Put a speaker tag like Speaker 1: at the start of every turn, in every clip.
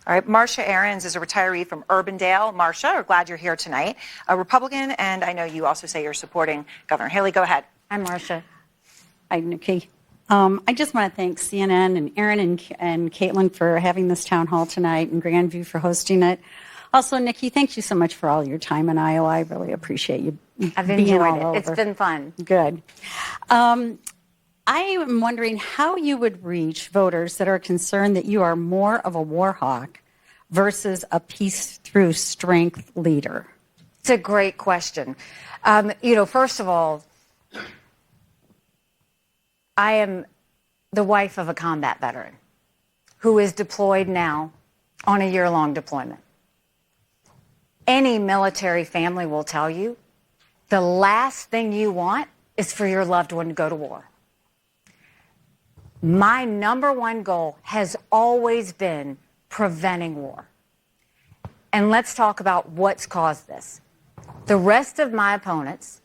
Speaker 1: All right, Marcia Aarons is a retiree from Urbandale. Marcia, we're glad you're here tonight. A Republican, and I know you also say you're supporting Governor Haley. Go ahead.
Speaker 2: Hi, Marcia. Hi, Nikki. I just want to thank CNN and Aaron and Caitlin for having this town hall tonight, and Grandview for hosting it. Also, Nikki, thank you so much for all your time in Iowa. I really appreciate you
Speaker 3: I've
Speaker 2: being
Speaker 3: enjoyed
Speaker 2: all
Speaker 3: it.
Speaker 2: over.
Speaker 3: It's been fun.
Speaker 2: Good. I am wondering how you would reach voters that are concerned that you are more of a war hawk versus a peace through strength leader.
Speaker 3: It's a great question. First of all, I am the wife of a combat veteran who is deployed now on a year-long deployment. Any military family will tell you the last thing you want is for your loved one to go to war. My number one goal has always been preventing war. And let's talk about what's caused this. The rest of my opponents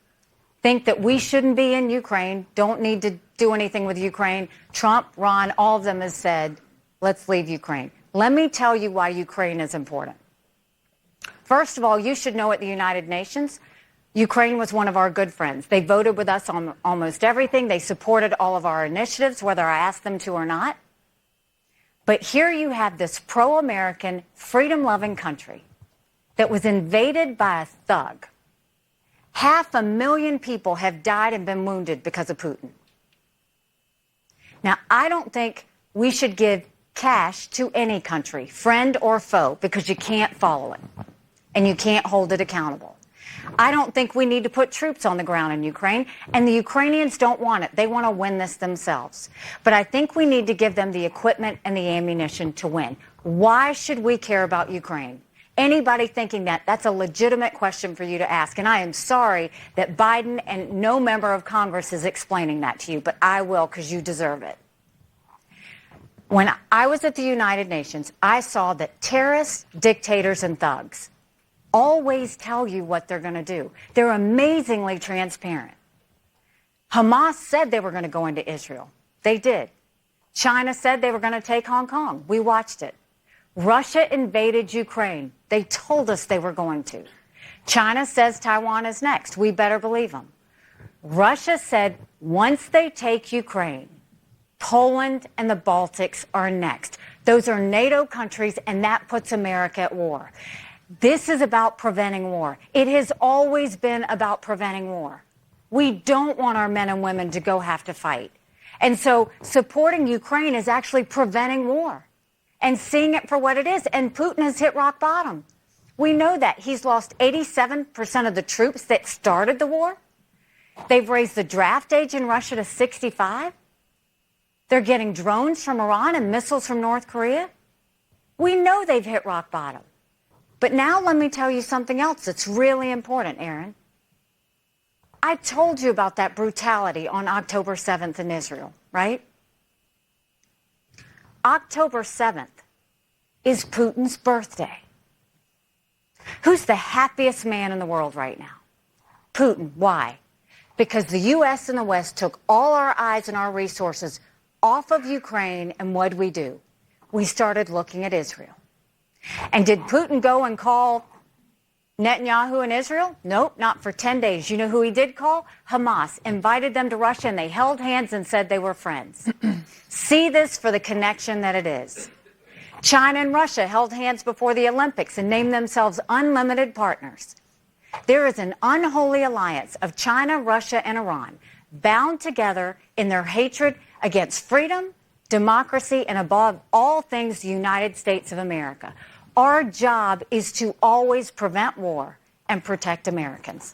Speaker 3: think that we shouldn't be in Ukraine, don't need to do anything with Ukraine. Trump, Ron, all of them has said, let's leave Ukraine. Let me tell you why Ukraine is important. First of all, you should know at the United Nations, Ukraine was one of our good friends. They voted with us on almost everything. They supported all of our initiatives, whether I asked them to or not. But here you have this pro-American, freedom-loving country that was invaded by a thug. 500,000 people have died and been wounded because of Putin. Now, I don't think we should give cash to any country, friend or foe, because you can't follow it and you can't hold it accountable. I don't think we need to put troops on the ground in Ukraine, and the Ukrainians don't want it. They want to win this themselves. But I think we need to give them the equipment and the ammunition to win. Why should we care about Ukraine? Anybody thinking that, that's a legitimate question for you to ask. And I am sorry that Biden and no member of Congress is explaining that to you, but I will because you deserve it. When I was at the United Nations, I saw that terrorists, dictators, and thugs always tell you what they're going to do. They're amazingly transparent. Hamas said they were going to go into Israel. They did. China said they were going to take Hong Kong. We watched it. Russia invaded Ukraine. They told us they were going to. China says Taiwan is next. We better believe them. Russia said once they take Ukraine, Poland and the Baltics are next. Those are NATO countries, and that puts America at war. This is about preventing war. It has always been about preventing war. We don't want our men and women to go have to fight. And so supporting Ukraine is actually preventing war and seeing it for what it is. And Putin has hit rock bottom. We know that. He's lost 87% of the troops that started the war. They've raised the draft age in Russia to 65. They're getting drones from Iran and missiles from North Korea. We know they've hit rock bottom. But now let me tell you something else that's really important, Aaron. I told you about that brutality on October 7th in Israel, right? October 7th is Putin's birthday. Who's the happiest man in the world right now? Putin. Why? Because the U.S. and the West took all our eyes and our resources off of Ukraine, and what did we do? We started looking at Israel. And did Putin go and call Netanyahu in Israel? Nope, not for 10 days. You know who he did call? Hamas. Invited them to Russia, and they held hands and said they were friends. See this for the connection that it is. China and Russia held hands before the Olympics and named themselves unlimited partners. There is an unholy alliance of China, Russia, and Iran bound together in their hatred against freedom, democracy, and above all things, the United States of America. Our job is to always prevent war and protect Americans.